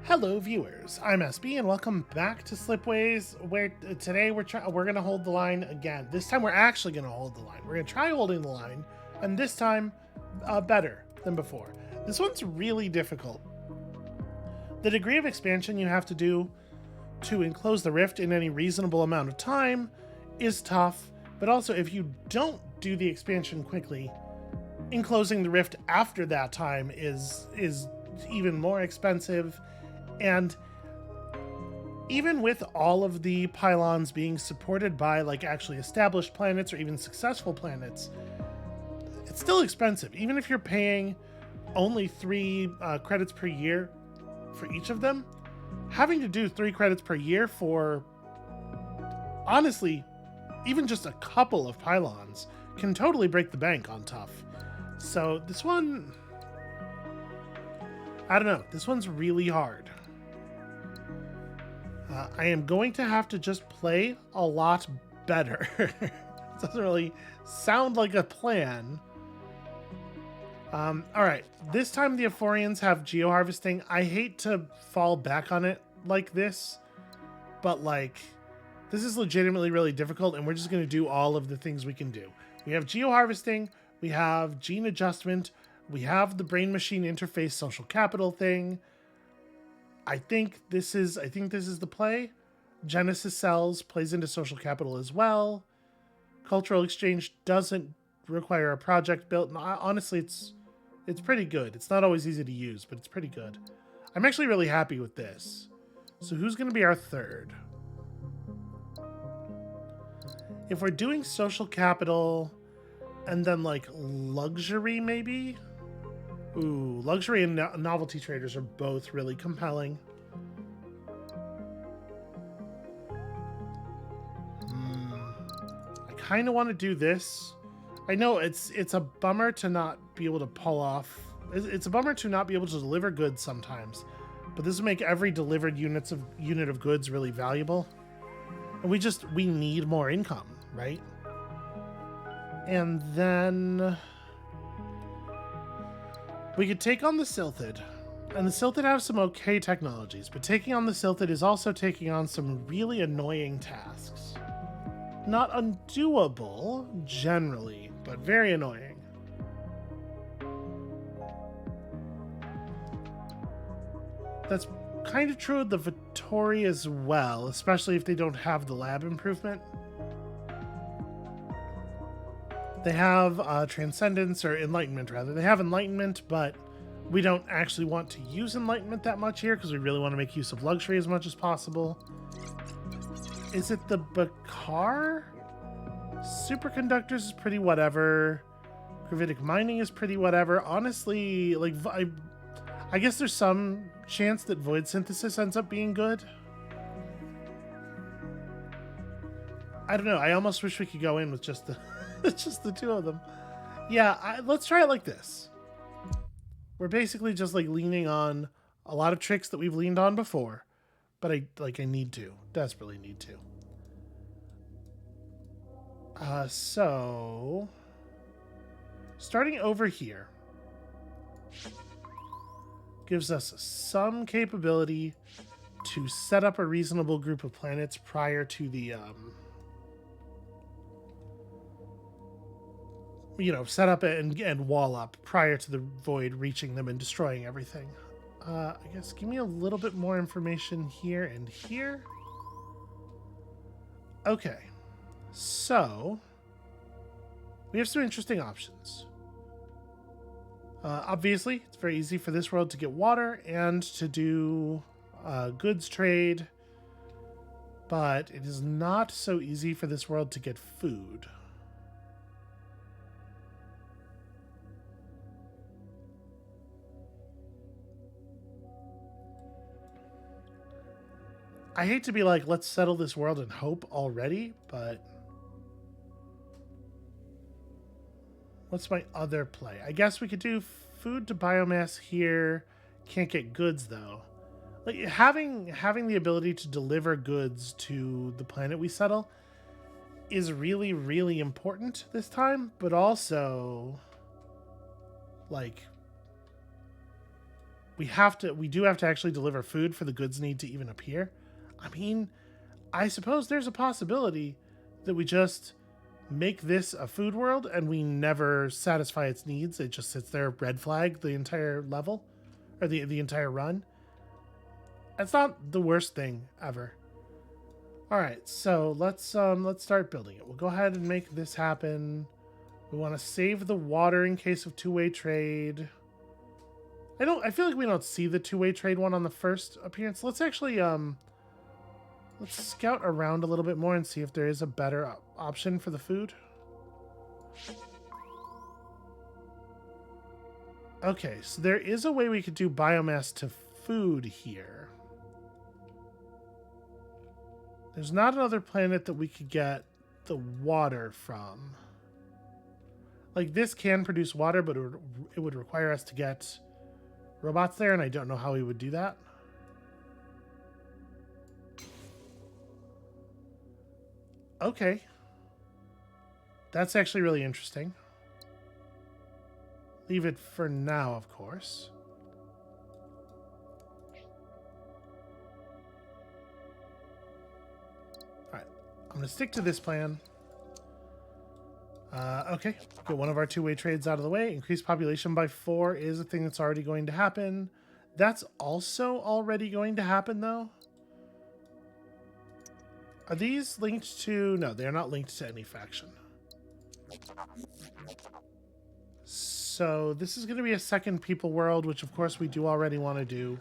Hello, viewers. I'm SB, and welcome back to Slipways. Where today we're gonna hold the line again. This time we're actually gonna hold the line. We're gonna try holding the line, and this time, better than before. This one's really difficult. The degree of expansion you have to do to enclose the rift in any reasonable amount of time is tough, but also if you don't do the expansion quickly, enclosing the rift after that time is even more expensive. And even with all of the pylons being supported by like actually established planets or even successful planets, it's still expensive. Even if you're paying only 3 credits per year for each of them, having to do 3 credits per year for, honestly, even just a couple of pylons can totally break the bank on tough. So this one, I don't know, this one's really hard. I am going to have to just play a lot better. It doesn't really sound like a plan. Alright, this time the Euphorians have geo-harvesting. I hate to fall back on it like this, but like, this is legitimately really difficult, and we're just going to do all of the things we can do. We have geo-harvesting, we have gene adjustment, we have the brain-machine interface social capital thing. I think this is the play. Genesis cells plays into social capital as well. Cultural exchange doesn't require a project built. And honestly, it's pretty good. It's not always easy to use, but it's pretty good. I'm actually really happy with this. So who's going to be our third? If we're doing social capital and then like luxury maybe? Ooh, luxury and novelty traders are both really compelling. I kind of want to do this. I know it's a bummer to not be able to pull off. It's a bummer to not be able to deliver goods sometimes, but this will make every delivered unit of goods really valuable. And we need more income, right? And then we could take on the Silthid. And the Silthid have some okay technologies, but taking on the Silthid is also taking on some really annoying tasks. Not undoable, generally, but very annoying. That's kind of true of the Vittori as well, especially if they don't have the lab improvement. They have Transcendence, or Enlightenment, rather. They have Enlightenment, but we don't actually want to use Enlightenment that much here because we really want to make use of Luxury as much as possible. Is it the Bakar? Superconductors is pretty whatever. Gravitic mining is pretty whatever. Honestly, like, I guess there's some chance that Void Synthesis ends up being good. I don't know. I almost wish we could go in with just the just the 2 of them. Yeah, let's try it like this. We're basically just like leaning on a lot of tricks that we've leaned on before, but I need to, desperately need to. So starting over here gives us some capability to set up a reasonable group of planets prior to the set up and wall up prior to the void reaching them and destroying everything. I guess give me a little bit more information here and here. Okay, so we have some interesting options. Obviously, it's very easy for this world to get water and to do goods trade, but it is not so easy for this world to get food. I hate to be like, let's settle this world and hope already, but what's my other play? I guess we could do food to biomass here. Can't get goods though. Like having the ability to deliver goods to the planet we settle is really, really important this time, but also like we do have to actually deliver food for the goods need to even appear. I mean, I suppose there's a possibility that we just make this a food world and we never satisfy its needs. It just sits there red flag the entire level or the entire run. That's not the worst thing ever. All right, so let's start building it. We'll go ahead and make this happen. We want to save the water in case of two-way trade. I feel like we don't see the two-way trade one on the first appearance. Let's actually let's scout around a little bit more and see if there is a better option for the food. Okay, so there is a way we could do biomass to food here. There's not another planet that we could get the water from. Like, this can produce water, but it would require us to get robots there, and I don't know how we would do that. Okay. That's actually really interesting. Leave it for now, of course. Alright. I'm going to stick to this plan. Okay. Get one of our two-way trades out of the way. Increase population by 4 is a thing that's already going to happen. That's also already going to happen, though. Are these linked to... No, they're not linked to any faction. So this is going to be a second people world, which of course we do already want to do.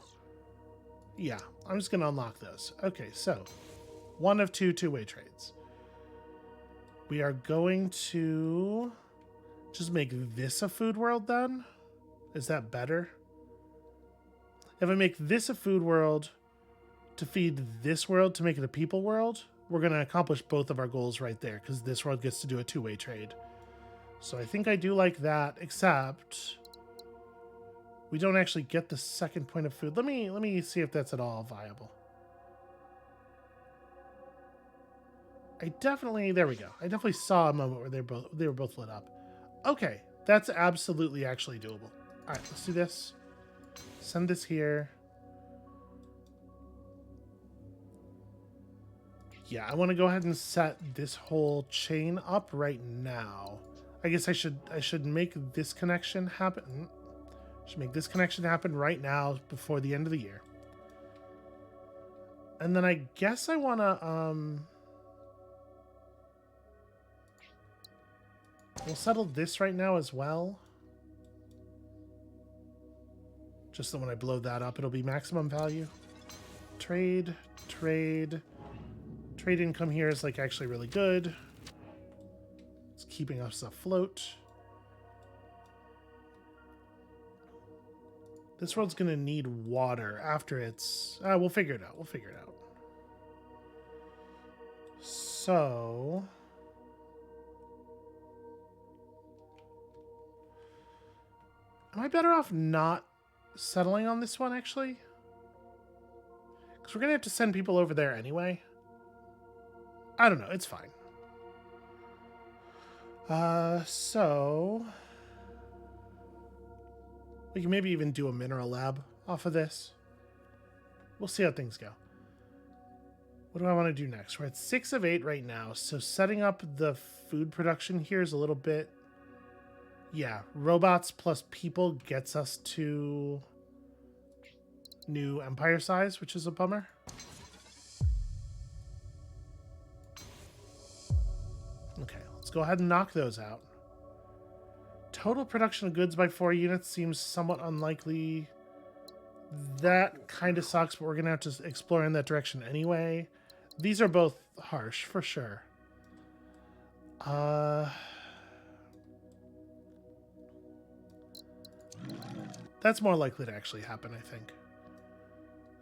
Yeah, I'm just going to unlock those. Okay, so one of two-way trades. We are going to just make this a food world then. Is that better? If I make this a food world to feed this world to make it a people world, we're going to accomplish both of our goals right there because this world gets to do a two-way trade. So I think I do like that, except we don't actually get the second point of food. Let me see if that's at all viable. There we go. I definitely saw a moment where they were both lit up. Okay, that's absolutely actually doable. All right, let's do this. Send this here. Yeah, I want to go ahead and set this whole chain up right now. I guess I should make this connection happen. Should make this connection happen right now before the end of the year. And then I guess I want to we'll settle this right now as well. Just so when I blow that up, it'll be maximum value. Trade. Trade income here is like actually really good. It's keeping us afloat. This world's gonna need water after it's... we'll figure it out. We'll figure it out. So... am I better off not settling on this one, actually? Because we're gonna have to send people over there anyway. I don't know. It's fine. So... we can maybe even do a mineral lab off of this. We'll see how things go. What do I want to do next? We're at 6 of 8 right now, so setting up the food production here is a little bit... yeah, robots plus people gets us to new empire size, which is a bummer. Okay, let's go ahead and knock those out. Total production of goods by 4 units seems somewhat unlikely. That kind of sucks, but we're going to have to explore in that direction anyway. These are both harsh, for sure. That's more likely to actually happen, I think.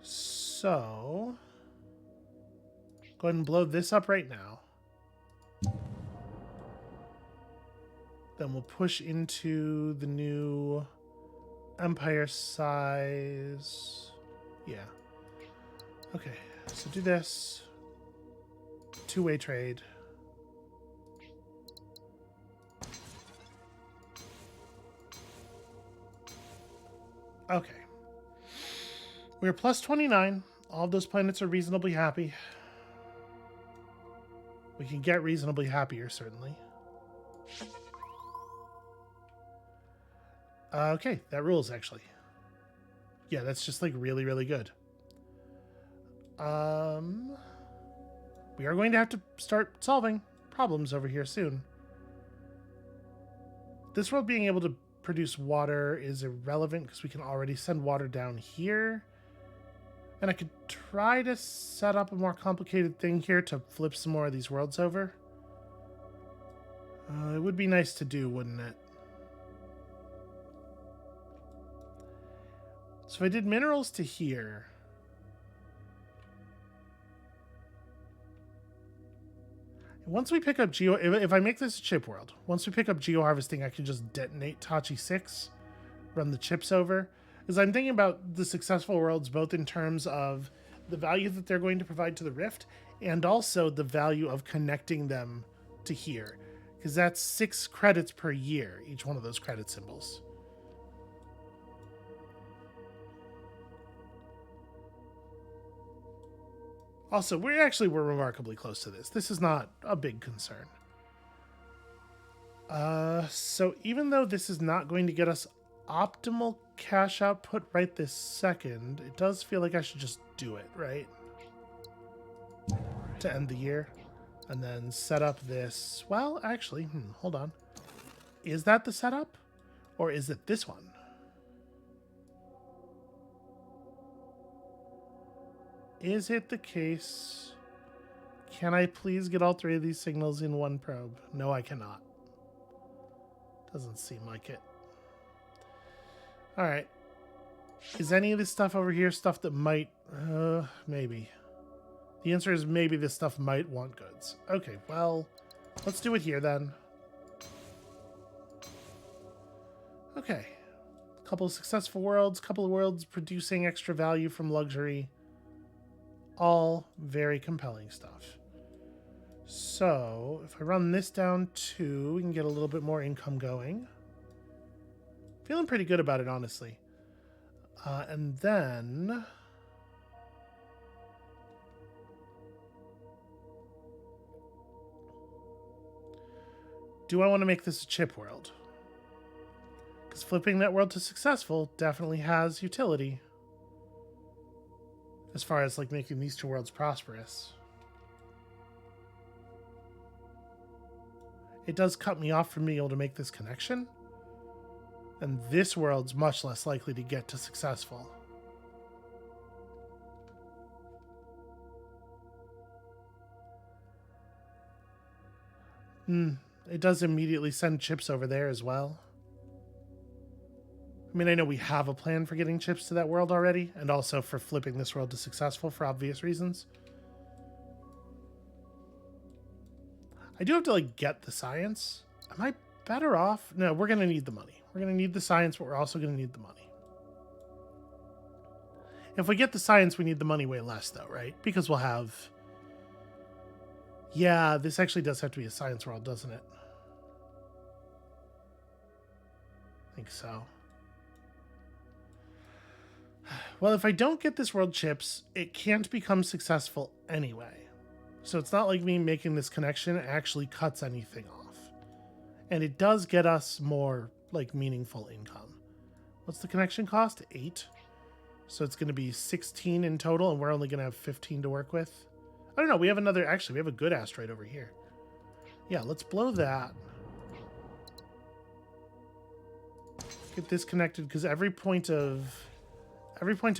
So... go ahead and blow this up right now. Then we'll push into the new empire size. Yeah. Okay, so do this. Two-way trade. Okay. We're plus 29. All of those planets are reasonably happy. We can get reasonably happier, certainly. Okay, that rules, actually. Yeah, that's just, like, really, really good. We are going to have to start solving problems over here soon. This world being able to produce water is irrelevant because we can already send water down here. And I could try to set up a more complicated thing here to flip some more of these worlds over. It would be nice to do, wouldn't it? So if I did minerals to here... Once we pick up geo... If I make this a chip world, once we pick up geo-harvesting, I can just detonate Tachi 6, run the chips over. Because I'm thinking about the successful worlds both in terms of the value that they're going to provide to the Rift and also the value of connecting them to here. Because that's 6 credits per year, each one of those credit symbols. Also, we're remarkably close to this. This is not a big concern. So even though this is not going to get us optimal cash output right this second, it does feel like I should just do it, right? To end the year. And then set up this. Well, actually, hold on. Is that the setup? Or is it this one? Is it the case? Can I please get all 3 of these signals in one probe? No, I cannot. Doesn't seem like it. Alright. Is any of this stuff over here stuff that might... maybe. The answer is maybe this stuff might want goods. Okay, well, let's do it here then. Okay. A couple of successful worlds, couple of worlds producing extra value from luxury. All very compelling stuff. So, if I run this down too, we can get a little bit more income going. Feeling pretty good about it, honestly. And then... do I want to make this a chip world? Because flipping that world to successful definitely has utility. As far as, like, making these 2 worlds prosperous. It does cut me off from being able to make this connection. And this world's much less likely to get to successful. It does immediately send chips over there as well. I mean, I know we have a plan for getting chips to that world already, and also for flipping this world to successful for obvious reasons. I do have to, like, get the science. Am I better off? No, we're going to need the money. We're going to need the science, but we're also going to need the money. If we get the science, we need the money way less, though, right? Because we'll have... yeah, this actually does have to be a science world, doesn't it? I think so. Well, if I don't get this world chips, it can't become successful anyway. So it's not like me making this connection actually cuts anything off. And it does get us more, like, meaningful income. What's the connection cost? 8. So it's going to be 16 in total, and we're only going to have 15 to work with. I don't know. We have another... actually, we have a good asteroid over here. Yeah, let's blow that. Get this connected, because every point of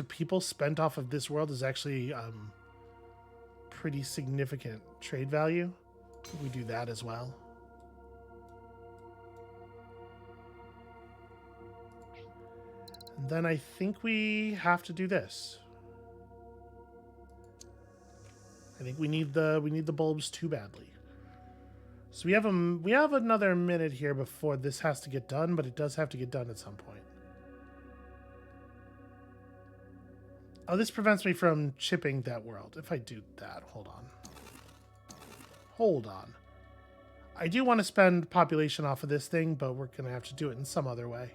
people spent off of this world is actually pretty significant trade value. We do that as well. And then I think we have to do this. I think we need the bulbs too badly. So we have another minute here before this has to get done, but it does have to get done at some point. Oh, this prevents me from chipping that world. If I do that, hold on. Hold on. I do want to spend population off of this thing, but we're going to have to do it in some other way.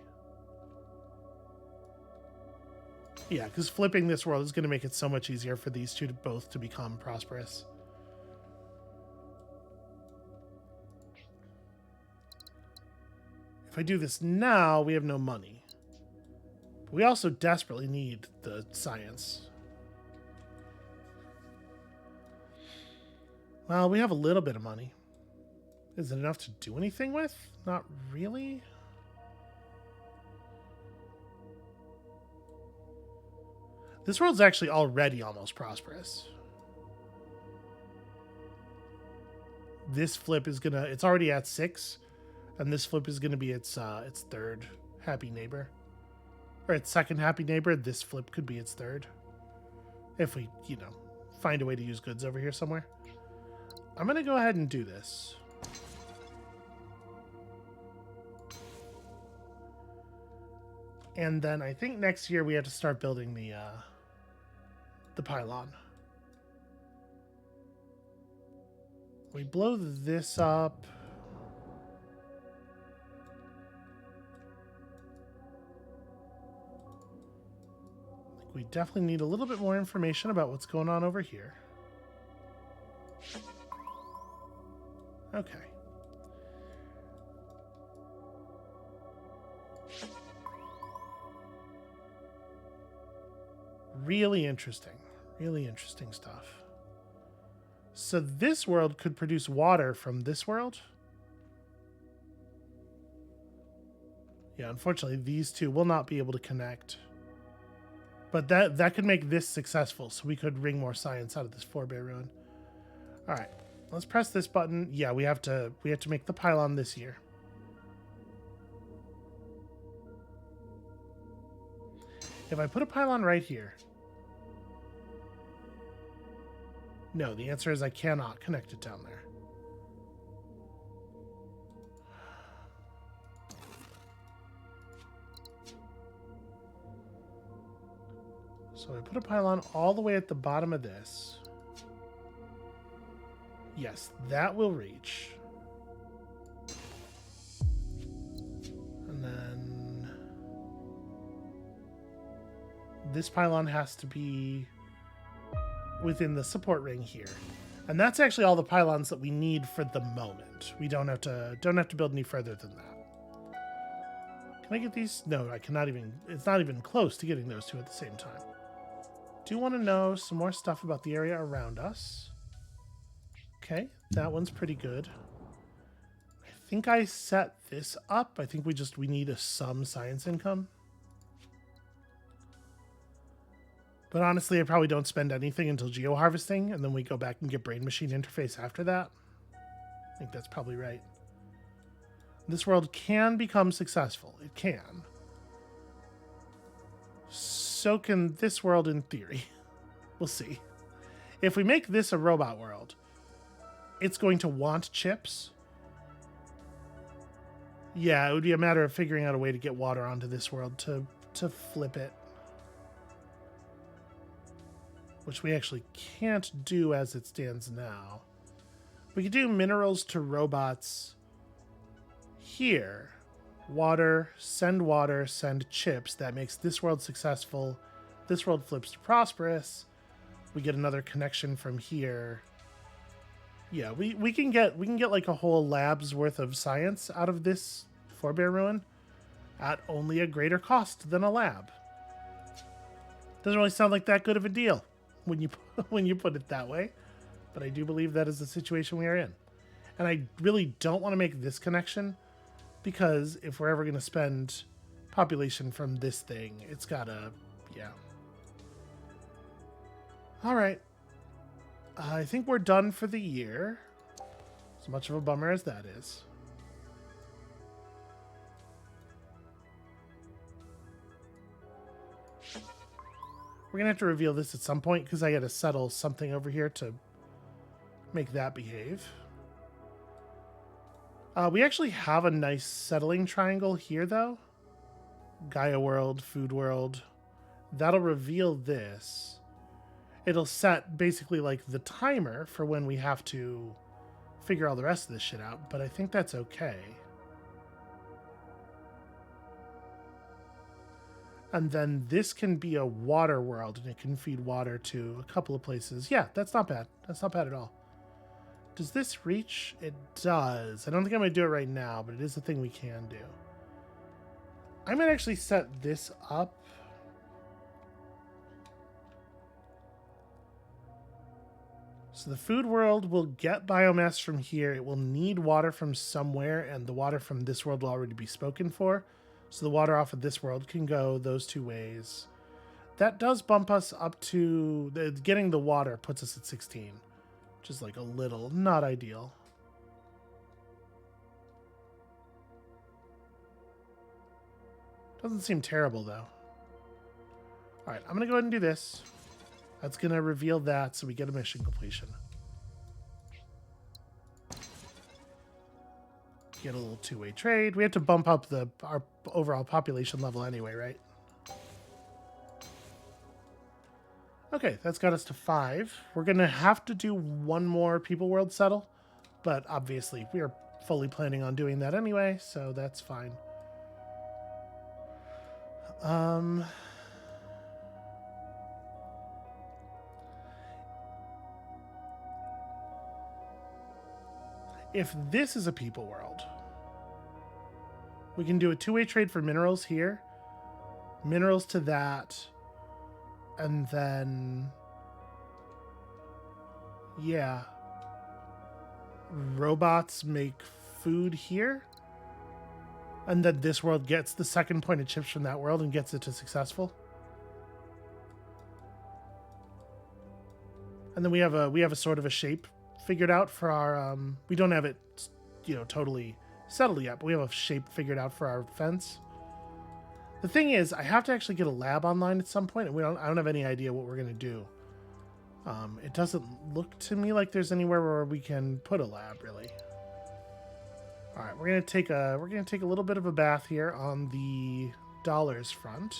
Yeah, because flipping this world is going to make it so much easier for these two to both to become prosperous. If I do this now, we have no money. But we also desperately need the science. Well, we have a little bit of money. Is it enough to do anything with? Not really. This world's actually already almost prosperous. This flip is gonna, it's already at 6, and this flip is gonna be its third happy neighbor. Or its second happy neighbor. This flip could be its third. If we, find a way to use goods over here somewhere. I'm gonna go ahead and do this. And then I think next year we have to start building the pylon. We blow this up. I think we definitely need a little bit more information about what's going on over here. Okay. Really interesting. Really interesting stuff. So this world could produce water from this world? Yeah, unfortunately, these two will not be able to connect. But that could make this successful, so we could wring more science out of this forebear ruin. All right, let's press this button. Yeah, we have to make the pylon this year. If I put a pylon right here. No, the answer is I cannot connect it down there. So I put a pylon all the way at the bottom of this. Yes, that will reach. And then this pylon has to be within the support ring here. And that's actually all the pylons that we need for the moment. We don't have to build any further than that. Can I get these? No, I cannot even, it's not even close to getting those two at the same time. Do want to know some more stuff about the area around us. Okay, that one's pretty good. I think I set this up. I think we need some science income. But honestly, I probably don't spend anything until geo-harvesting, and then we go back and get brain machine interface after that. I think that's probably right. This world can become successful. It can. So can this world in theory. We'll see. If we make this a robot world, it's going to want chips. Yeah, it would be a matter of figuring out a way to get water onto this world to flip it. Which we actually can't do as it stands now. We could do minerals to robots here. Water, send chips. That makes this world successful. This world flips to prosperous. We get another connection from here. Yeah, we can get like a whole lab's worth of science out of this forebear ruin at only a greater cost than a lab. Doesn't really sound like that good of a deal when you put it that way, but I do believe that is the situation we are in. And I really don't want to make this connection, because if we're ever going to spend population from this thing, it's gotta, yeah. All right. I think we're done for the year. As much of a bummer as that is. We're going to have to reveal this at some point, because I got to settle something over here to make that behave. We actually have a nice settling triangle here, though. Gaia world, food world. That'll reveal this. It'll set basically like the timer for when we have to figure all the rest of this shit out, but I think that's okay. And then this can be a water world, and it can feed water to a couple of places. Yeah, that's not bad. That's not bad at all. Does this reach? It does. I don't think I'm going to do it right now, but it is a thing we can do. I might actually set this up. So the food world will get biomass from here. It will need water from somewhere, and the water from this world will already be spoken for. So the water off of this world can go those two ways. That does bump us up to... getting the water puts us at 16. Which is like a little not ideal. Doesn't seem terrible, though. Alright, I'm going to go ahead and do this. That's going to reveal that so we get a mission completion. Get a little two-way trade. We have to bump up our overall population level anyway, right? Okay, that's got us to 5. We're going to have to do one more people world settle, but obviously we are fully planning on doing that anyway, so that's fine. If this is a people world, we can do a two-way trade for minerals here, minerals to that, and then, yeah, robots make food here, and then this world gets the second point of chips from that world and gets it to successful. And then we have a sort of a shape figured out for our we don't have it, you know, totally settled yet, but we have a shape figured out for our fence. The thing is, I have to actually get a lab online at some point, and I don't have any idea what we're going to do. It doesn't look to me like there's anywhere where we can put a lab, really. All right, we're going to take a little bit of a bath here on the dollars front.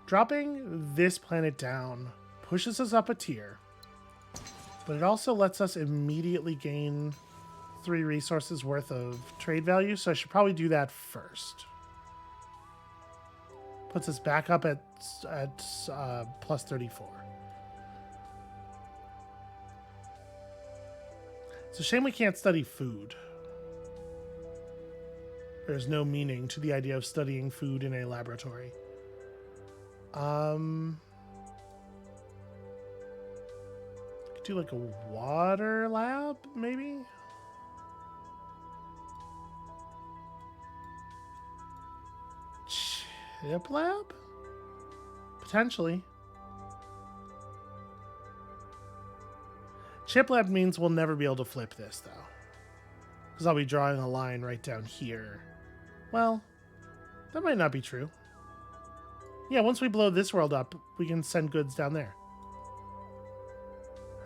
Dropping this planet down pushes us up a tier, but it also lets us immediately gain 3 resources worth of trade value, so I should probably do that first. Puts us back up at plus 34. It's a shame we can't study food. There's no meaning to the idea of studying food in a laboratory. Could do like a water lab, maybe? Chip lab? Potentially. Chip lab means we'll never be able to flip this, though. Because I'll be drawing a line right down here. Well, that might not be true. Yeah, once we blow this world up, we can send goods down there.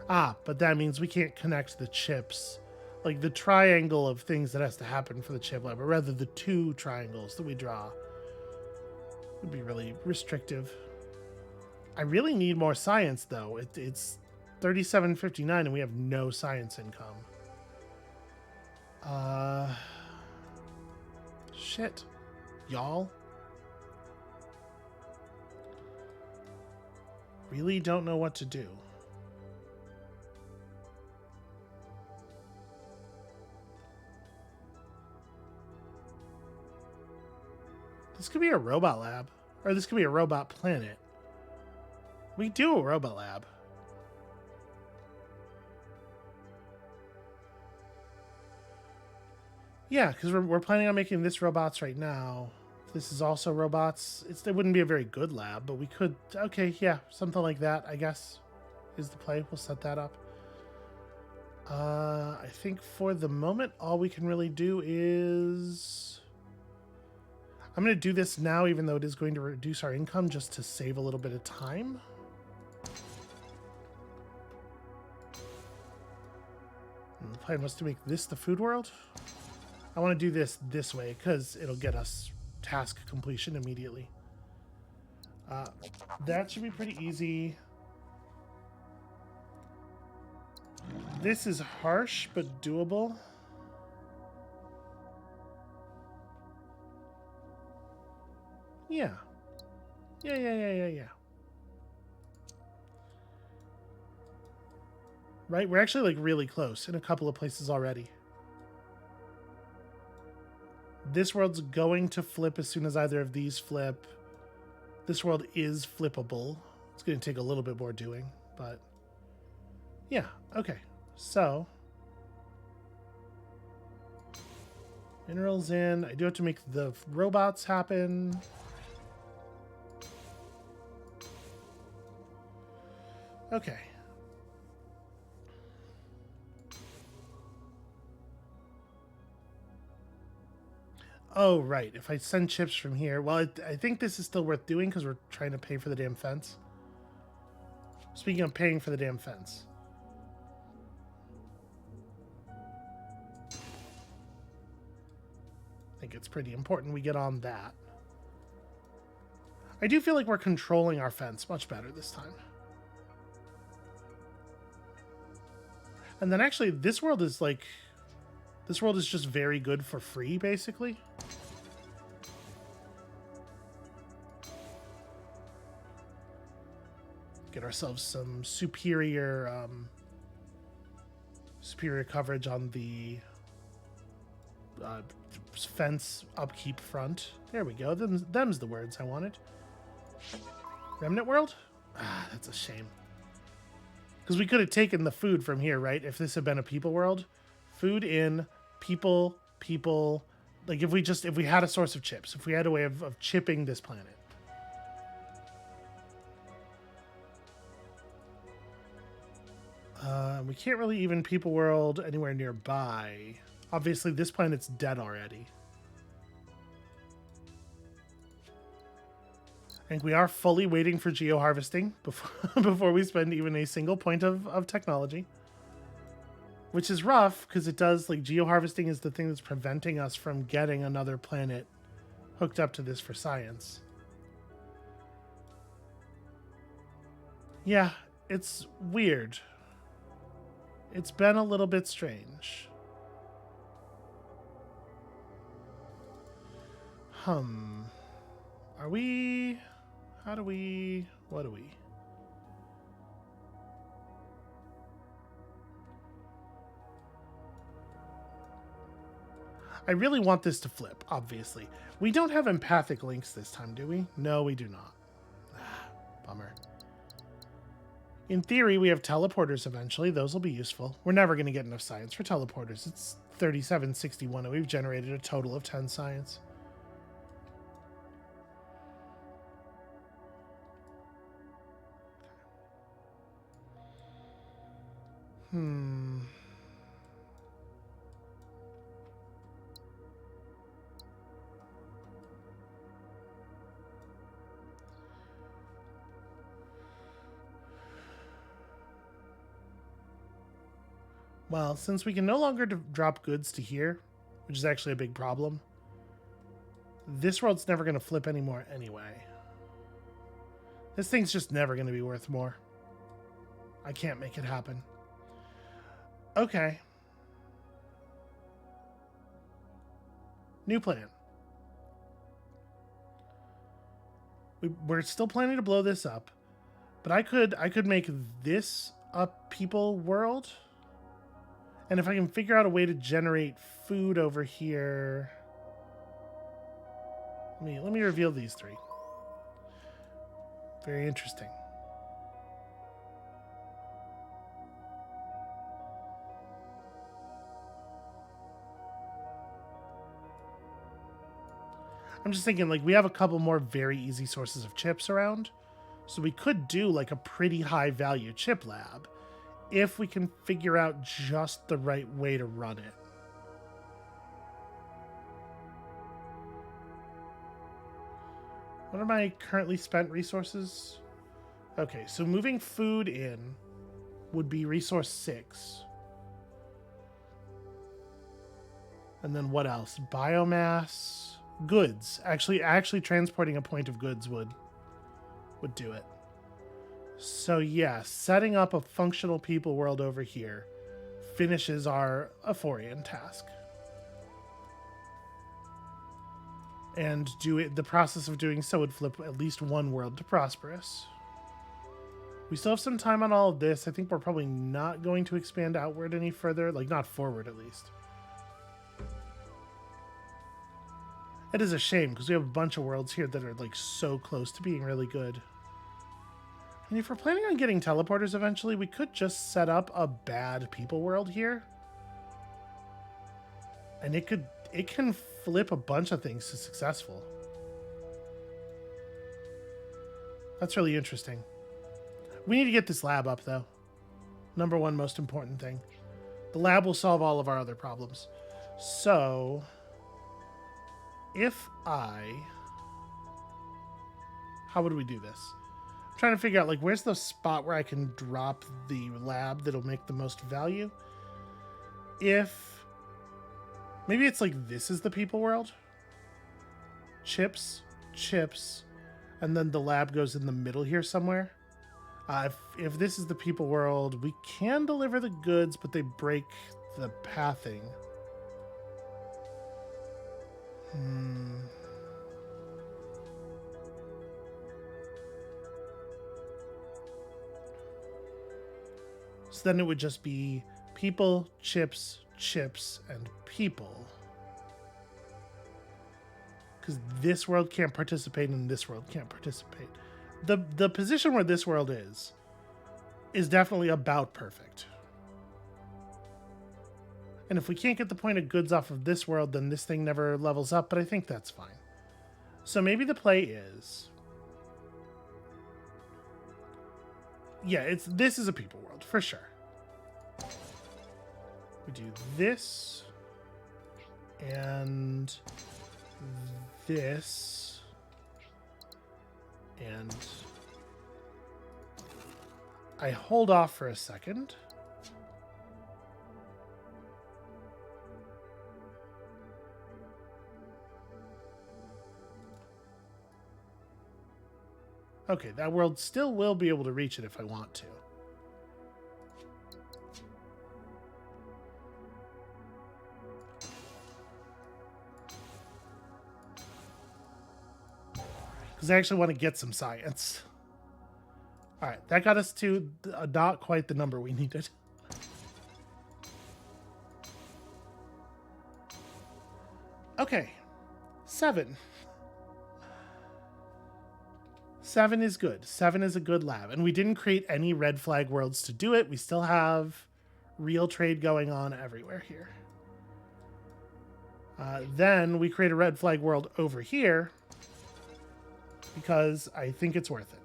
Ah, but that means we can't connect the chips. Like the triangle of things that has to happen for the chip lab, or rather the 2 triangles that we draw. Would be really restrictive. I really need more science, though. It's 37.59 and we have no science income. Shit. Y'all. Really don't know what to do. This could be a robot lab. Or this could be a robot planet. We do a robot lab. Yeah, because we're planning on making this robots right now. If this is also robots, it wouldn't be a very good lab, but we could... Okay, yeah, something like that, I guess, is the play. We'll set that up. I think for the moment, all we can really do is... I'm going to do this now, even though it is going to reduce our income, just to save a little bit of time. And the plan was to make this the food world. I want to do this way, because it'll get us task completion immediately. That should be pretty easy. This is harsh, but doable. Yeah. Yeah. Right? We're actually like really close in a couple of places already. This world's going to flip as soon as either of these flip. This world is flippable. It's going to take a little bit more doing, but yeah, okay. So, minerals in. I do have to make the robots happen. Okay. Oh, right. If I send chips from here, well, I think this is still worth doing because we're trying to pay for the damn fence. Speaking of paying for the damn fence. I think it's pretty important we get on that. I do feel like we're controlling our fence much better this time. And then actually, this world is like... This world is just very good for free, basically. Get ourselves some superior coverage on the fence upkeep front. There we go. Them's the words I wanted. Remnant world? Ah, that's a shame. Because we could have taken the food from here, right? If this had been a people world. Food in, people. Like if we had a source of chips, if we had a way of chipping this planet. We can't really even people world anywhere nearby. Obviously, this planet's dead already. I think we are fully waiting for geo-harvesting before we spend even a single point of technology. Which is rough, because it does, like, geo-harvesting is the thing that's preventing us from getting another planet hooked up to this for science. Yeah, it's weird. It's been a little bit strange. Are we... How do we... What do we... I really want this to flip, obviously. We don't have empathic links this time, do we? No, we do not. Bummer. In theory, we have teleporters eventually. Those will be useful. We're never going to get enough science for teleporters. It's 3761, and we've generated a total of 10 science. Well, since we can no longer drop goods to here, which is actually a big problem, this world's never going to flip anymore anyway. This thing's just never going to be worth more. I can't make it happen. Okay. New plan. We're still planning to blow this up, but I could make this a people world. And if I can figure out a way to generate food over here... Let me reveal these three. Very interesting. I'm just thinking, like, we have a couple more very easy sources of chips around. So we could do, like, a pretty high-value chip lab if we can figure out just the right way to run it. What are my currently spent resources? Okay, so moving food in would be resource 6. And then what else? Biomass, goods. Actually transporting a point of goods would do it. So yeah, setting up a functional people world over here finishes our Aphorian task. And the process of doing so would flip at least one world to prosperous. We still have some time on all of this. I think we're probably not going to expand outward any further, like not forward at least. It is a shame because we have a bunch of worlds here that are like so close to being really good. And if we're planning on getting teleporters eventually, we could just set up a bad people world here. And it can flip a bunch of things to successful. That's really interesting. We need to get this lab up, though. Number one most important thing. The lab will solve all of our other problems. So, how would we do this? I'm trying to figure out, like, where's the spot where I can drop the lab that'll make the most value? Maybe it's like this is the people world. Chips, and then the lab goes in the middle here somewhere. If this is the people world, we can deliver the goods, but they break the pathing. So then it would just be people, chips, and people. Because this world can't participate and this world can't participate. The position where this world is definitely about perfect. And if we can't get the point of goods off of this world, then this thing never levels up, but I think that's fine. So maybe the play is... Yeah, this is a people world, for sure. We do this, and this, and I hold off for a second. Okay, that world still will be able to reach it if I want to. Because I actually want to get some science. All right, that got us to not quite the number we needed. Okay, 7. 7 is good. 7 is a good lab. And we didn't create any red flag worlds to do it. We still have real trade going on everywhere here. Then we create a red flag world over here because I think it's worth it.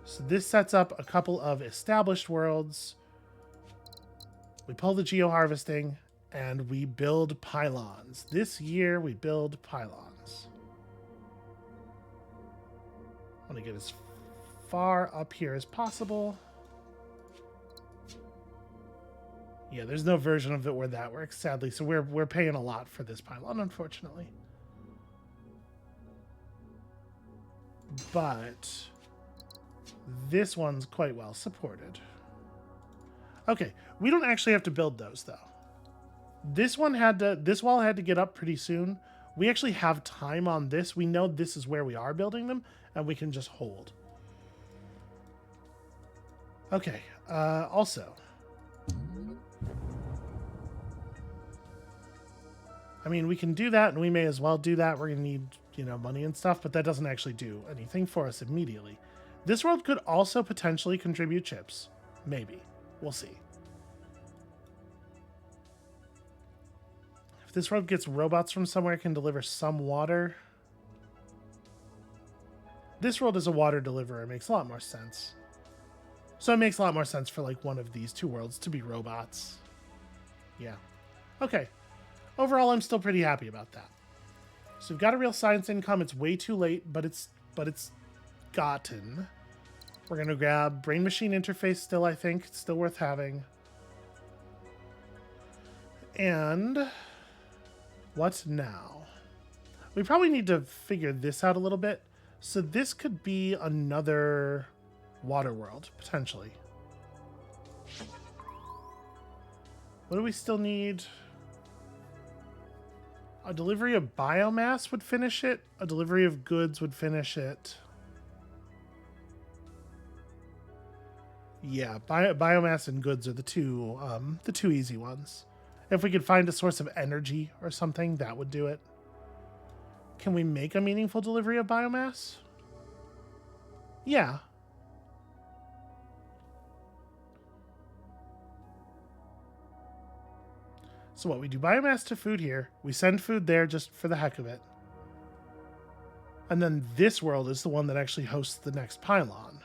So this sets up a couple of established worlds. We pull the geo-harvesting and we build pylons. This year we build pylons. I want to get as far up here as possible. Yeah, there's no version of it where that works, sadly. So we're paying a lot for this pylon, unfortunately. But this one's quite well supported. Okay, we don't actually have to build those though. This wall had to get up pretty soon. We actually have time on this. We know this is where we are building them, and we can just hold. Okay, also, I mean, we can do that, and we may as well do that. We're gonna need, money and stuff, but that doesn't actually do anything for us immediately. This world could also potentially contribute chips. Maybe. We'll see. If this world gets robots from somewhere, it can deliver some water. This world is a water deliverer. It makes a lot more sense. So it makes a lot more sense for like one of these two worlds to be robots. Yeah. Okay. Overall, I'm still pretty happy about that. So we've got a real science income. It's way too late, but it's gotten. We're going to grab brain machine interface still, I think. It's still worth having. And what now? We probably need to figure this out a little bit. So this could be another water world, potentially. What do we still need? A delivery of biomass would finish it. A delivery of goods would finish it. Yeah, biomass and goods are the two easy ones. If we could find a source of energy or something, that would do it. Can we make a meaningful delivery of biomass? Yeah. So what, we do biomass to food here. We send food there just for the heck of it. And then this world is the one that actually hosts the next pylon.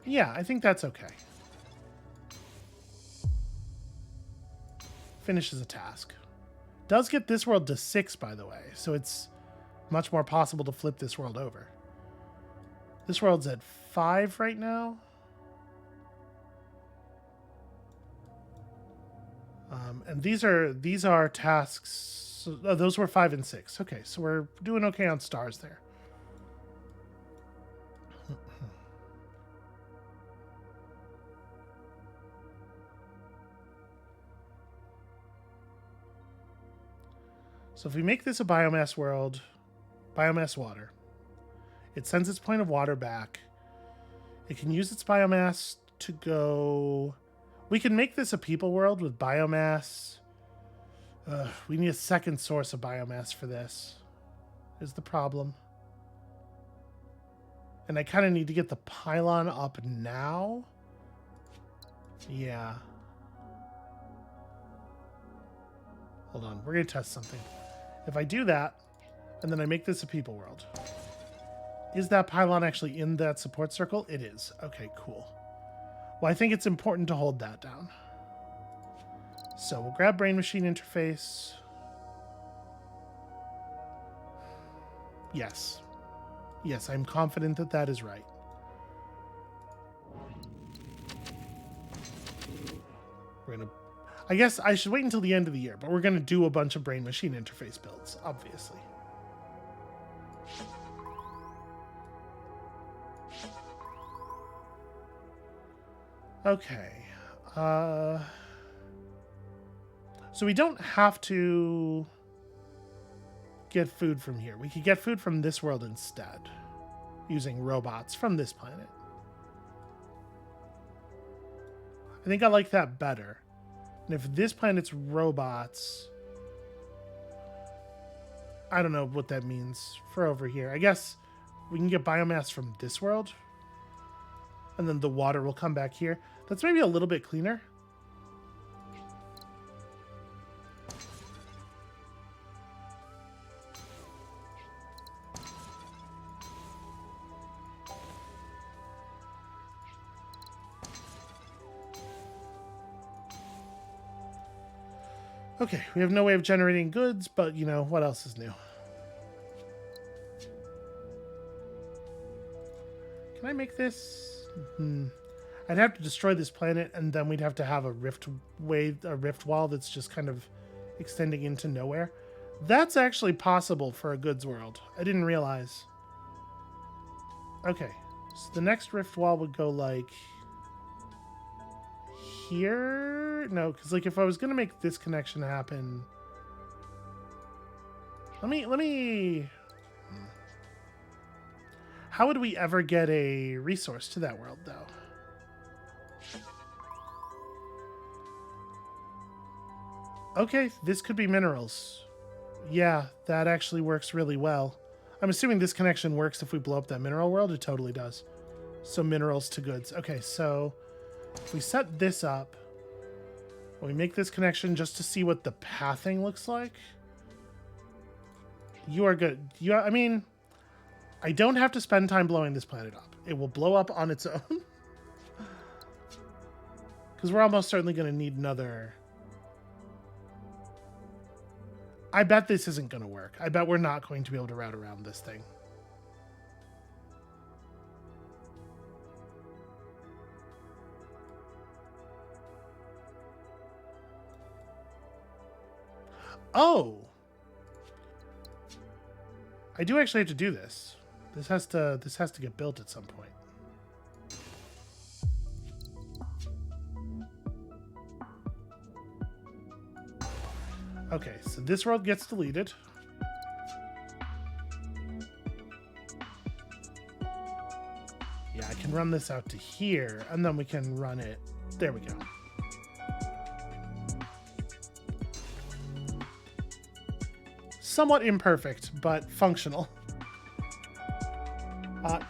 Yeah, I think that's okay. Finishes a task. Does get this world to 6, by the way, so it's much more possible to flip this world over. This world's at 5 right now. And these are tasks. Those were 5 and 6. Okay, so we're doing okay on stars there. So if we make this a biomass world, biomass water, it sends its point of water back. It can use its biomass to go... We can make this a people world with biomass. We need a second source of biomass for this, is the problem. And I kind of need to get the pylon up now. Yeah. Hold on, we're going to test something. If I do that, and then I make this a people world, is that pylon actually in that support circle? It is. Okay, cool. Well, I think it's important to hold that down. So we'll grab brain machine interface. Yes. Yes, I'm confident that that is right. We're going to... I guess I should wait until the end of the year, but we're going to do a bunch of brain machine interface builds, obviously. Okay. So we don't have to get food from here. We could get food from this world instead, using robots from this planet. I think I like that better. And if this planet's robots, I don't know what that means for over here. I guess we can get biomass from this world, and then the water will come back here. That's maybe a little bit cleaner. Okay, we have no way of generating goods, but, you know, what else is new? Can I make this? I'd have to destroy this planet, and then we'd have to have a rift wall that's just kind of extending into nowhere. That's actually possible for a goods world. I didn't realize. Okay, so the next rift wall would go like... here? No, because like if I was gonna make this connection happen, let me how would we ever get a resource to that world though? Okay, this could be minerals. Yeah, that actually works really well. I'm assuming this connection works if we blow up that mineral world. It totally does. So minerals to goods. Okay, so if we set this up, we make this connection just to see what the pathing looks like. You are good. I mean, I don't have to spend time blowing this planet up. It will blow up on its own. Because we're almost certainly going to need another... I bet this isn't going to work. I bet we're not going to be able to route around this thing. Oh! I do actually have to do this. This has to get built at some point. Okay, so this world gets deleted. Yeah, I can run this out to here, and then we can run it. There we go. Somewhat imperfect, but functional.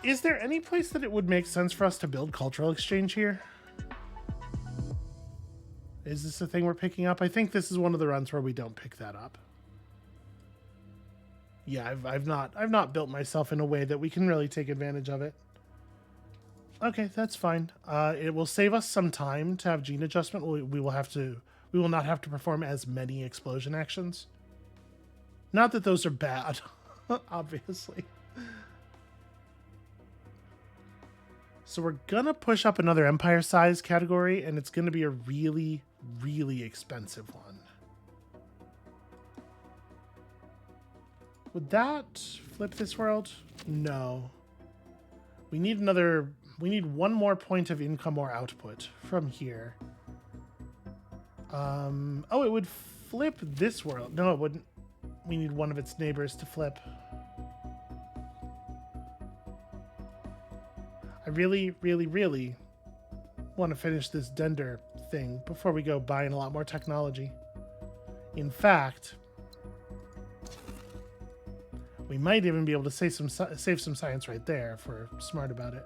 Is there any place that it would make sense for us to build cultural exchange here? Is this a thing we're picking up? I think this is one of the runs where we don't pick that up. Yeah, I've not built myself in a way that we can really take advantage of it. Okay, that's fine. It will save us some time to have gene adjustment. We will not have to perform as many explosion actions. Not that those are bad, obviously. So we're gonna push up another empire size category, and it's gonna be a really, really expensive one. Would that flip this world? No. We need one more point of income or output from here. Oh, it would flip this world. No, it wouldn't. We need one of its neighbors to flip. I really, really, really want to finish this Dender thing before we go buying a lot more technology. In fact, we might even be able to save some science right there if we're smart about it.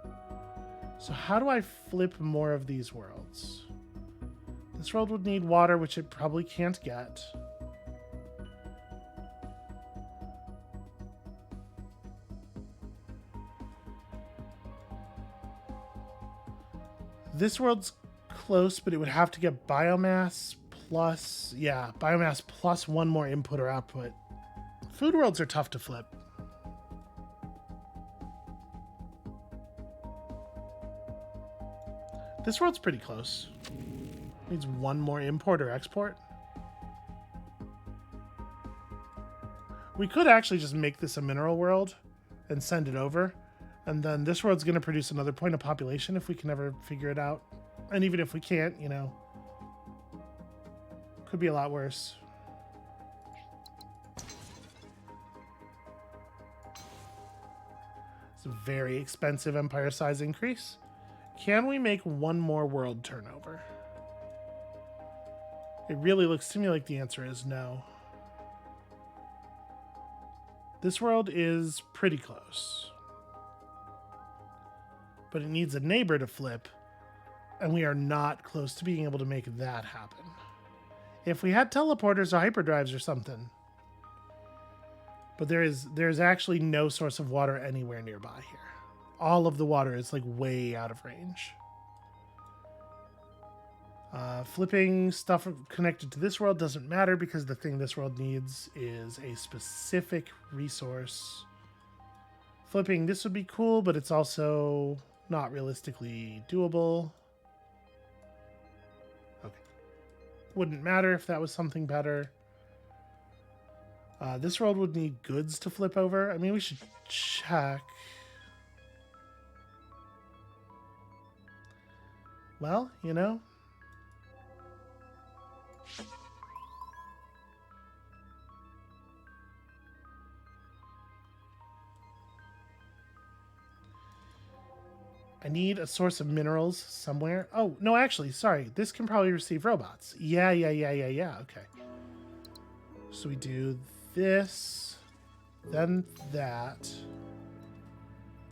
So how do I flip more of these worlds? This world would need water, which it probably can't get. This world's close, but it would have to get biomass plus, yeah, biomass plus one more input or output. Food worlds are tough to flip. This world's pretty close. Needs one more import or export. We could actually just make this a mineral world and send it over. And then this world's going to produce another point of population if we can ever figure it out. And even if we can't, you know, could be a lot worse. It's a very expensive empire size increase. Can we make one more world turnover? It really looks to me like the answer is no. This world is pretty close. But it needs a neighbor to flip, and we are not close to being able to make that happen. If we had teleporters or hyperdrives or something. But there's actually no source of water anywhere nearby here. All of the water is like way out of range. Flipping stuff connected to this world doesn't matter because the thing this world needs is a specific resource. Flipping this would be cool, but it's also not realistically doable. Okay. Wouldn't matter if that was something better. This world would need goods to flip over. I mean, we should check. Well, you know. I need a source of minerals somewhere. Oh, no, actually, sorry. This can probably receive robots. Yeah. Okay. So we do this, then that,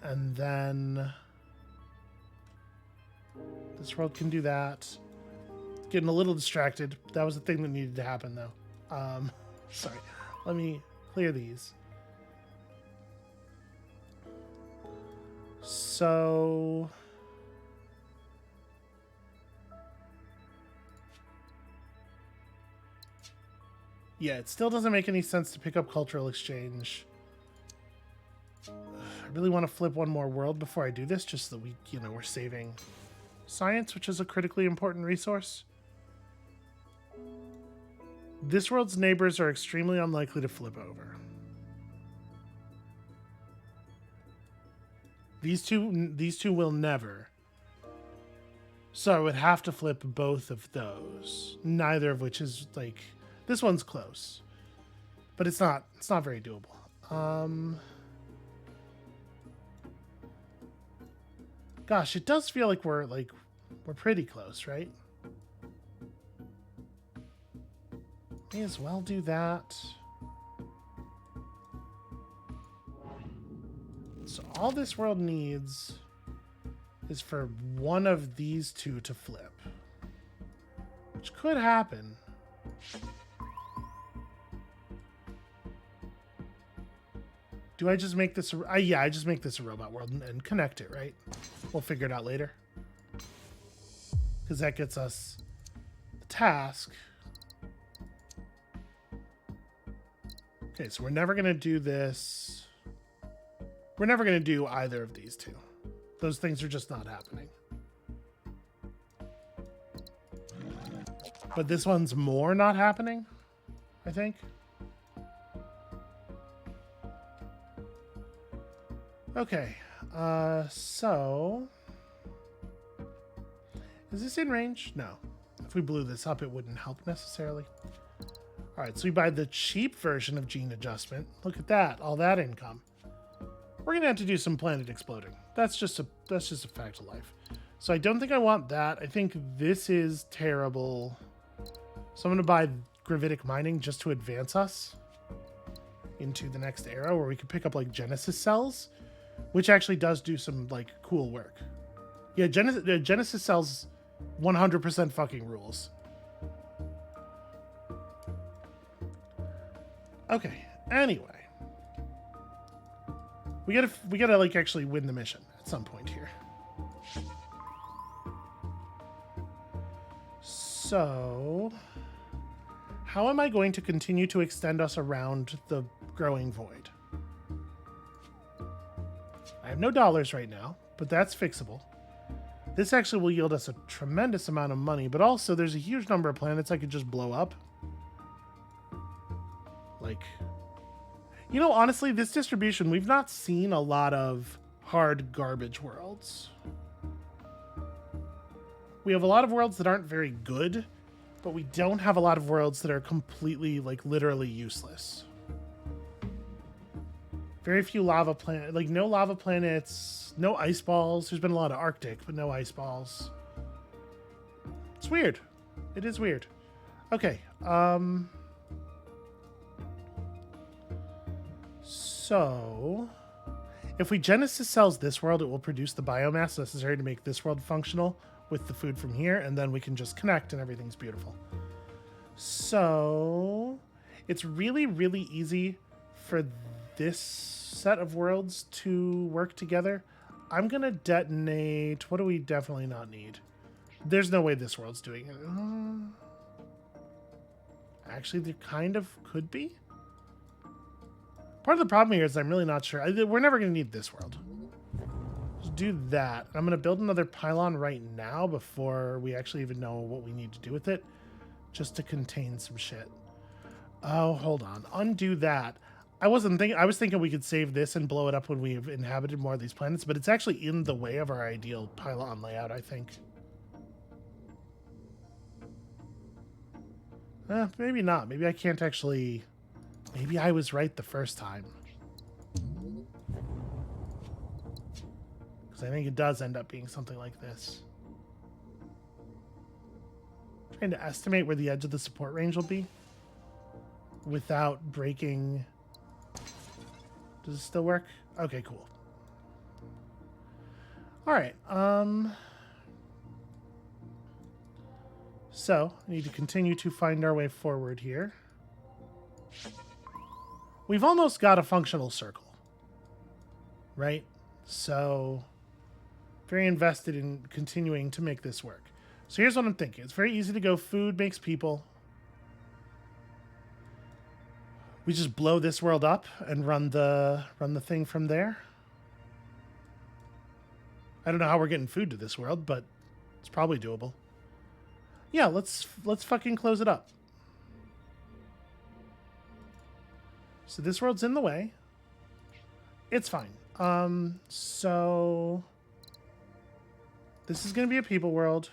and then this world can do that. Getting a little distracted. That was the thing that needed to happen, though. Sorry. Let me clear these. So yeah, it still doesn't make any sense to pick up cultural exchange. I really want to flip one more world before I do this, just so that we, you know, we're saving science, which is a critically important resource. This world's neighbors are extremely unlikely to flip over. These two will never. So I would have to flip both of those. Neither of which is like This one's close, but it's not very doable. Gosh, it does feel like we're pretty close, right? May as well do that. So all this world needs is for one of these two to flip, which could happen. Do I just make this yeah, I just make this a robot world and connect it, right? We'll figure it out later. Because that gets us the task. Okay, so we're never going to do this. We're never going to do either of these two. Those things are just not happening. But this one's more not happening, I think. Okay, so... Is this in range? No. If we blew this up, it wouldn't help necessarily. Alright, so we buy the cheap version of gene adjustment. Look at that, all that income. We're gonna have to do some planet exploding. That's just a fact of life. So I don't think I want that. I think this is terrible. So I'm gonna buy gravitic mining just to advance us into the next era where we can pick up like Genesis cells, which actually does do some like cool work. Yeah, Genesis cells 100% fucking rules. Okay, anyway. We gotta like actually win the mission at some point here. So, how am I going to continue to extend us around the growing void? I have no dollars right now, but that's fixable. This actually will yield us a tremendous amount of money, but also there's a huge number of planets I could just blow up. Like, you know, honestly, this distribution, we've not seen a lot of hard garbage worlds. We have a lot of worlds that aren't very good, but we don't have a lot of worlds that are completely, like, literally useless. Very few lava planets, like, no lava planets, no ice balls. There's been a lot of Arctic, but no ice balls. It's weird. It is weird. Okay, so, if we Genesis cells this world, it will produce the biomass necessary to make this world functional with the food from here, and then we can just connect and everything's beautiful. So, it's really, really easy for this set of worlds to work together. I'm going to detonate... What do we definitely not need? There's no way this world's doing it. Actually, there kind of could be. Part of the problem here is I'm really not sure. We're never going to need this world. Just do that. I'm going to build another pylon right now before we actually even know what we need to do with it. Just to contain some shit. Oh, hold on. Undo that. I was thinking we could save this and blow it up when we've inhabited more of these planets, but it's actually in the way of our ideal pylon layout, I think. Maybe not. Maybe I can't actually... Maybe I was right the first time. Because I think it does end up being something like this. I'm trying to estimate where the edge of the support range will be without breaking... Does it still work? Okay, cool. Alright, so, we need to continue to find our way forward here. We've almost got a functional circle, right? So, very invested in continuing to make this work. So here's what I'm thinking. It's very easy to go food makes people. We just blow this world up and run the thing from there. I don't know how we're getting food to this world, but it's probably doable. Yeah, let's fucking close it up. So this world's in the way. It's fine. So this is going to be a people world.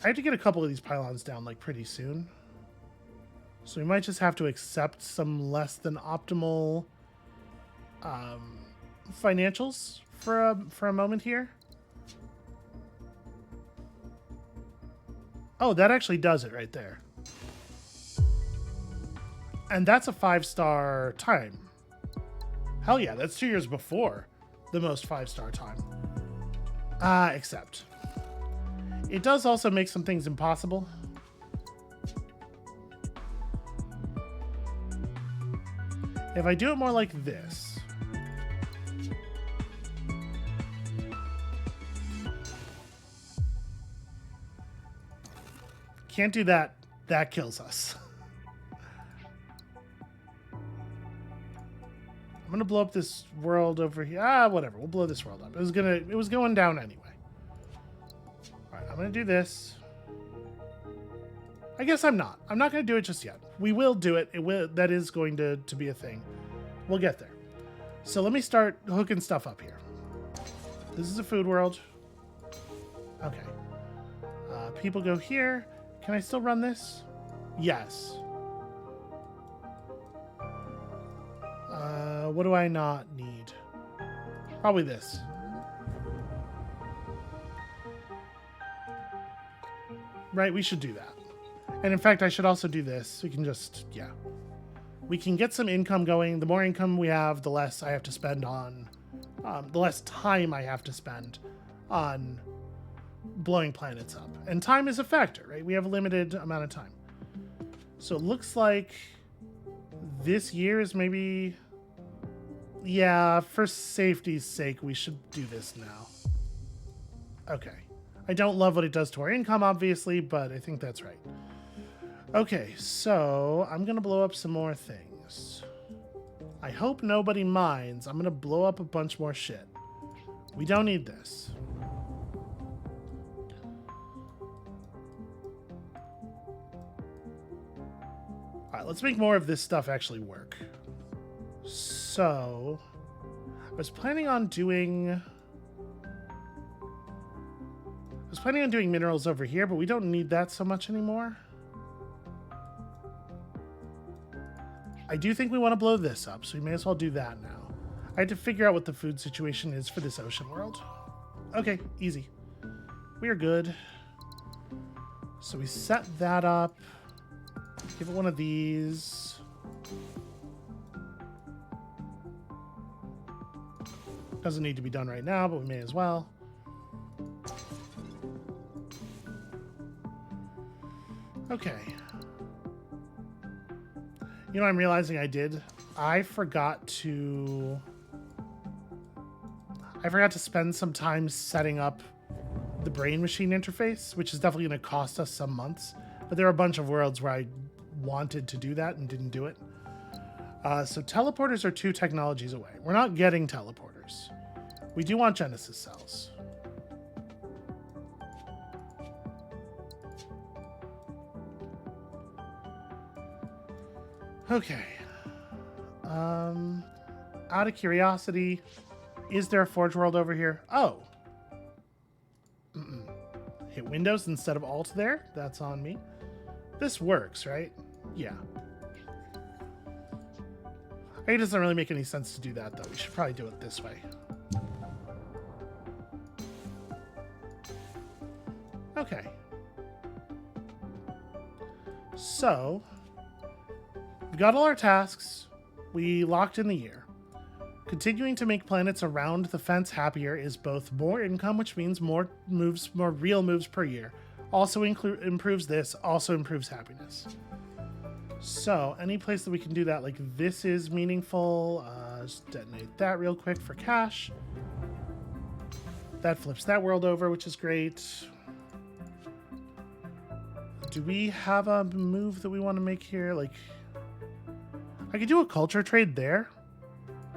I have to get a couple of these pylons down like pretty soon. So we might just have to accept some less than optimal financials for a moment here. Oh, that actually does it right there. And that's a 5-star time. Hell yeah, that's 2 years before the most 5-star time. Except. It does also make some things impossible. If I do it more like this. Can't do that. That kills us. I'm gonna blow up this world over here. Whatever. We'll blow this world up. It was going down anyway. Alright, I'm gonna do this. I guess I'm not. I'm not gonna do it just yet. We will do it. That is going to be a thing. We'll get there. So let me start hooking stuff up here. This is a food world. Okay. People go here. Can I still run this? Yes. What do I not need? Probably this. Right, we should do that. And in fact, I should also do this. We can just, yeah. We can get some income going. The more income we have, the less I have to spend on, the less time I have to spend on blowing planets up. And time is a factor, right? We have a limited amount of time. So it looks like this year is maybe... Yeah, for safety's sake, we should do this now. Okay. I don't love what it does to our income, obviously, but I think that's right. Okay, so I'm going to blow up some more things. I hope nobody minds. I'm going to blow up a bunch more shit. We don't need this. Alright, let's make more of this stuff actually work. So, I was planning on doing minerals over here, but we don't need that so much anymore. I do think we want to blow this up, so we may as well do that now. I had to figure out what the food situation is for this ocean world. Okay, easy. We are good. So we set that up. Give it one of these. Doesn't need to be done right now, but we may as well. Okay. You know what I'm realizing I did? I forgot to spend some time setting up the brain machine interface, which is definitely going to cost us some months. But there are a bunch of worlds where I wanted to do that and didn't do it. So teleporters are 2 technologies away. We're not getting teleporters. We do want Genesis cells. Okay. Out of curiosity, is there a Forge World over here? Oh. Hit Windows instead of Alt there. That's on me. This works, right? Yeah. It doesn't really make any sense to do that, though. We should probably do it this way. Okay. So, we got all our tasks. We locked in the year. Continuing to make planets around the fence happier is both more income, which means more real moves per year. Also improves this, also improves happiness. So, any place that we can do that, like this is meaningful. Just detonate that real quick for cash. That flips that world over, which is great. Do we have a move that we want to make here? Like, I could do a culture trade there,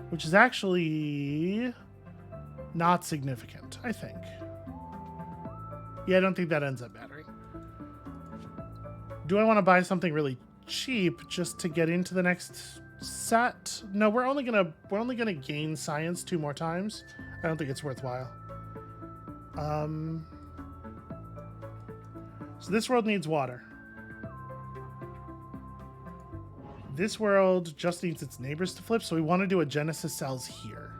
which is actually not significant, I think. Yeah, I don't think that ends up mattering. Do I want to buy something really cheap just to get into the next set? No, we're only gonna gain science 2 more times. I don't think it's worthwhile. So this world needs water. This world just needs its neighbors to flip, so we want to do a Genesis cells here.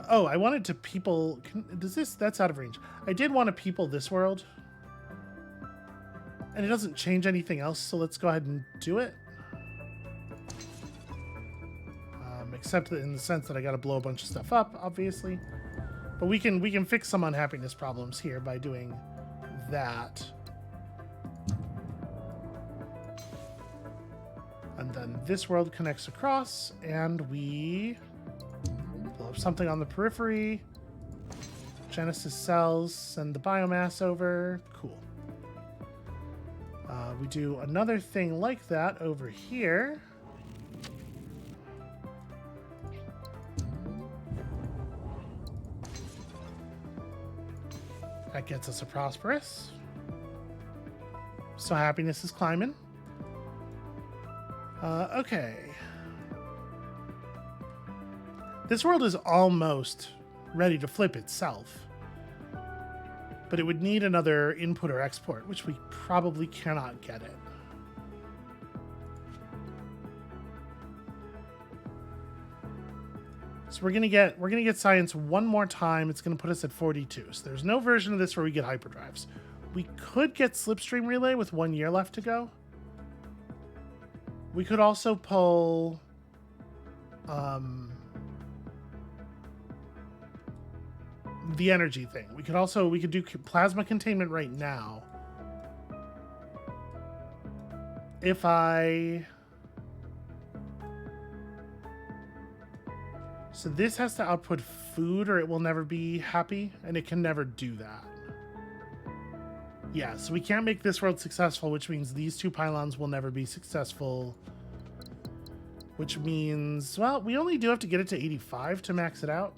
Oh, I wanted to people... does this... That's out of range. I did want to people this world. And it doesn't change anything else, so let's go ahead and do it. Except in the sense that I got to blow a bunch of stuff up, obviously. But we can fix some unhappiness problems here by doing that. And then this world connects across, and we blow up something on the periphery. Genesis cells, send the biomass over. Cool. We do another thing like that over here. That gets us a prosperous. So happiness is climbing. Okay. This world is almost ready to flip itself. But it would need another input or export, which we probably cannot get it. So we're gonna get science one more time. It's gonna put us at 42. So there's no version of this where we get hyperdrives. We could get slipstream relay with 1 year left to go. We could also pull the energy thing. We could do plasma containment right now. If so this has to output food or it will never be happy, and it can never do that. Yeah, so we can't make this world successful, which means these two pylons will never be successful. Which means, well, we only do have to get it to 85 to max it out.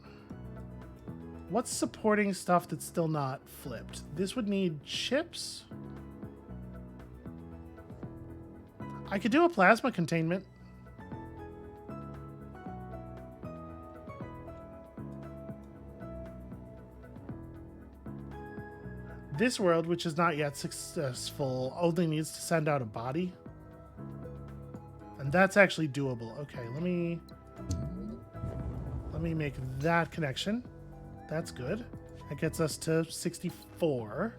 What's supporting stuff that's still not flipped? This would need chips. I could do a plasma containment. This world, which is not yet successful, only needs to send out a body. And that's actually doable. Okay, let me make that connection. That's good. That gets us to 64.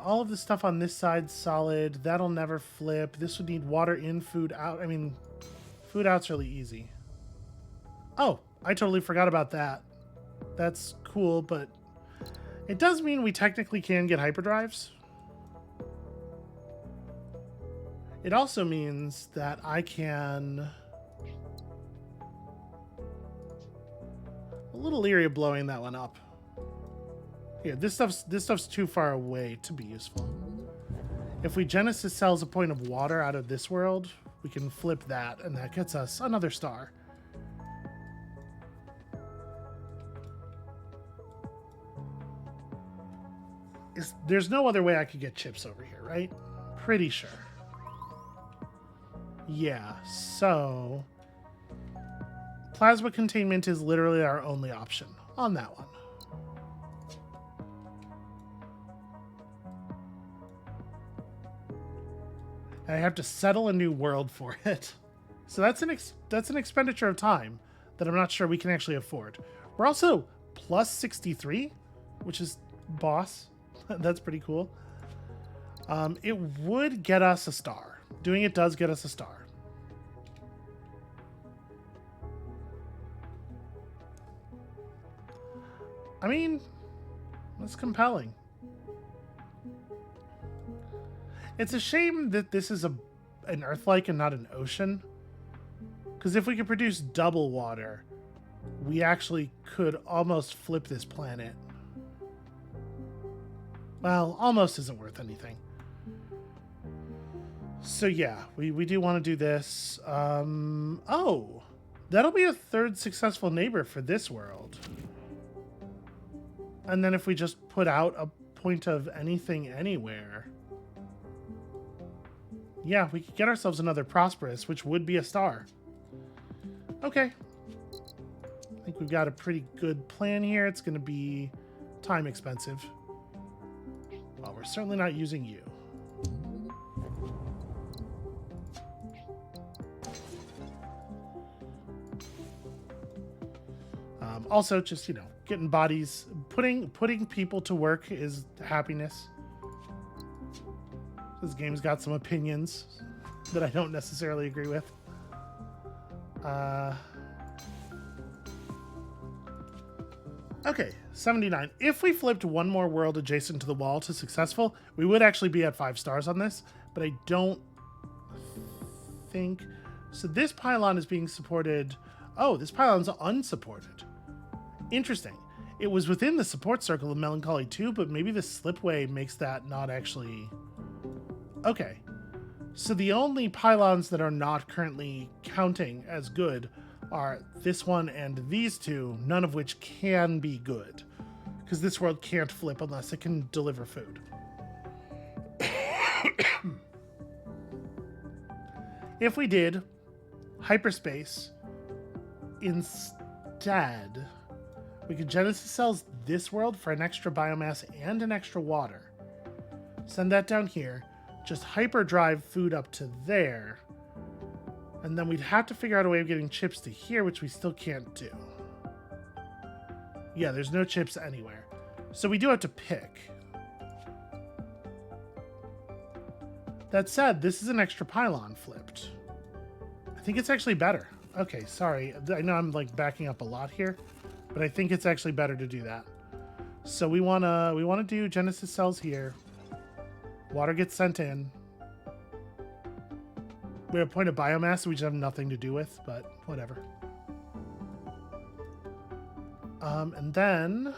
All of the stuff on this side solid. That'll never flip. This would need water in, food out. I mean, food out's really easy. Oh, I totally forgot about that. That's cool, but it does mean we technically can get hyperdrives. It also means that I can... A little leery of blowing that one up. Here, this stuff's too far away to be useful. If we Genesis cells a point of water out of this world, we can flip that, and that gets us another star. There's no other way I could get chips over here, right? Pretty sure. Yeah, so... Plasma containment is literally our only option on that one. And I have to settle a new world for it. So that's an expenditure of time that I'm not sure we can actually afford. We're also plus 63, which is boss. That's pretty cool. It would get us a star. Doing it does get us a star. I mean, that's compelling. It's a shame that this is an Earth-like and not an ocean. Because if we could produce double water, we actually could almost flip this planet. Well, almost isn't worth anything. So yeah, we do want to do this. Oh, that'll be a third successful neighbor for this world. And then if we just put out a point of anything anywhere. Yeah, we could get ourselves another prosperous, which would be a star. Okay. I think think we've got a pretty good plan here. It's going to be time expensive. Well, we're certainly not using you. Also, just, you know, getting bodies, putting people to work is happiness. This game's got some opinions that I don't necessarily agree with. Okay, 79. If we flipped one more world adjacent to the wall to successful, we would actually be at 5 stars on this, but I don't think... So this pylon is being supported... Oh, this pylon's unsupported. Interesting. It was within the support circle of Melancholy 2, but maybe the slipway makes that not actually... Okay. So the only pylons that are not currently counting as good are this one and these two, none of which can be good. Because this world can't flip unless it can deliver food. If we did hyperspace instead... We could Genesis cells this world for an extra biomass and an extra water. Send that down here. Just hyperdrive food up to there. And then we'd have to figure out a way of getting chips to here, which we still can't do. Yeah, there's no chips anywhere. So we do have to pick. That said, this is an extra pylon flipped. I think it's actually better. Okay, sorry. I know I'm like backing up a lot here. But I think it's actually better to do that. So we wanna do Genesis cells here. Water gets sent in. We're at a point of biomass we just have nothing to do with, but whatever. And then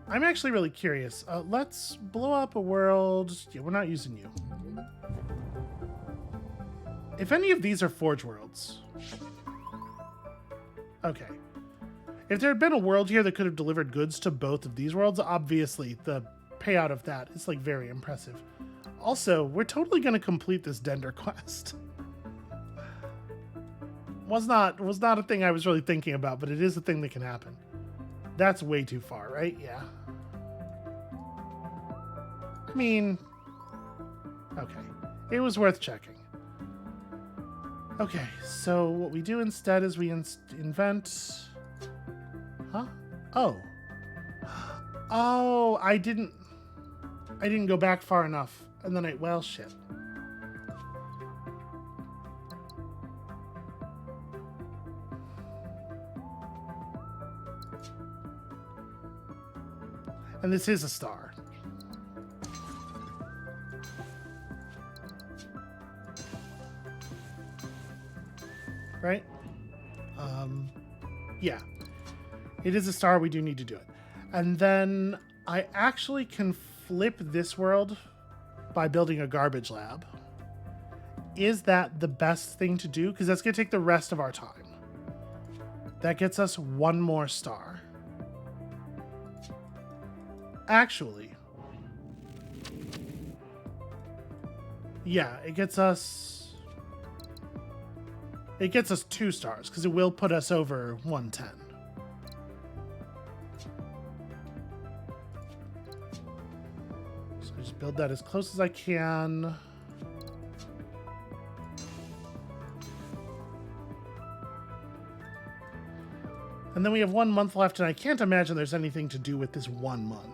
I'm actually really curious. Let's blow up a world. Yeah, we're not using you. If any of these are Forge worlds. Okay. If there had been a world here that could have delivered goods to both of these worlds, obviously the payout of that is like very impressive. Also, we're totally going to complete this Dender quest. Was not a thing I was really thinking about, but it is a thing that can happen. That's way too far, right? Yeah. I mean, okay. It was worth checking. Okay, so what we do instead is we invent... Huh? Oh. Oh, I didn't go back far enough. And then well, shit. And this is a star. Right? Yeah. It is a star. We do need to do it. And then I actually can flip this world by building a garbage lab. Is that the best thing to do? Because that's going to take the rest of our time. That gets us one more star. Actually. Yeah, it gets us 2 stars because it will put us over 110. So I just build that as close as I can. And then we have 1 month left, and I can't imagine there's anything to do with this 1 month.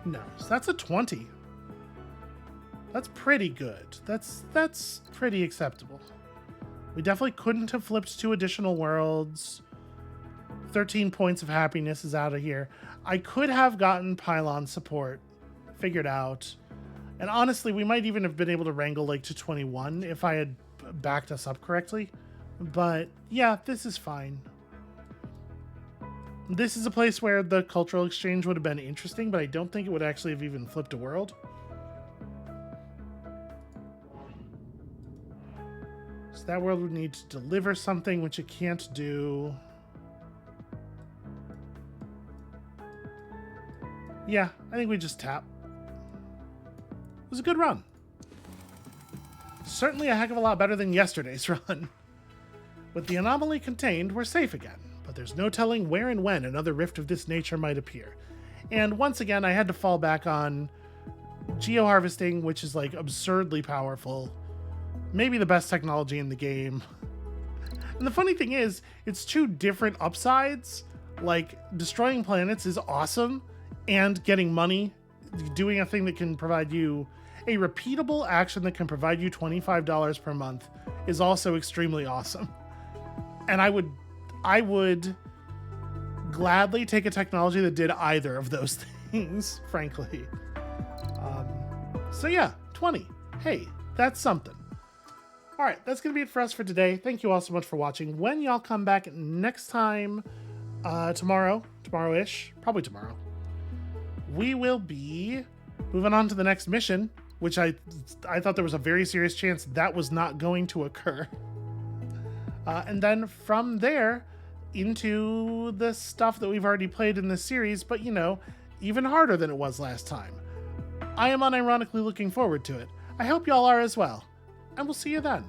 No, so that's a 20. That's pretty good. That's pretty acceptable. We definitely couldn't have flipped 2 additional worlds. 13 points of happiness is out of here. I could have gotten pylon support figured out. And honestly, we might even have been able to wrangle like to 21 if I had backed us up correctly. But yeah, this is fine. This is a place where the cultural exchange would have been interesting, but I don't think it would actually have even flipped a world. So that world would need to deliver something, which it can't do. Yeah, I think we just tap. It was a good run. Certainly a heck of a lot better than yesterday's run. With the anomaly contained, we're safe again, but there's no telling where and when another rift of this nature might appear. And once again, I had to fall back on geo-harvesting, which is like absurdly powerful. Maybe the best technology in the game. And the funny thing is, it's two different upsides. Like, destroying planets is awesome, and getting money, doing a thing that can provide you a repeatable action that can provide you $25 per month is also extremely awesome. And I would gladly take a technology that did either of those things, frankly. So yeah, 20. Hey, that's something. All right, that's going to be it for us for today. Thank you all so much for watching. When y'all come back next time, tomorrow-ish, probably tomorrow, we will be moving on to the next mission, which I thought there was a very serious chance that was not going to occur. And then from there into the stuff that we've already played in this series, but you know, even harder than it was last time. I am unironically looking forward to it. I hope y'all are as well, and we'll see you then.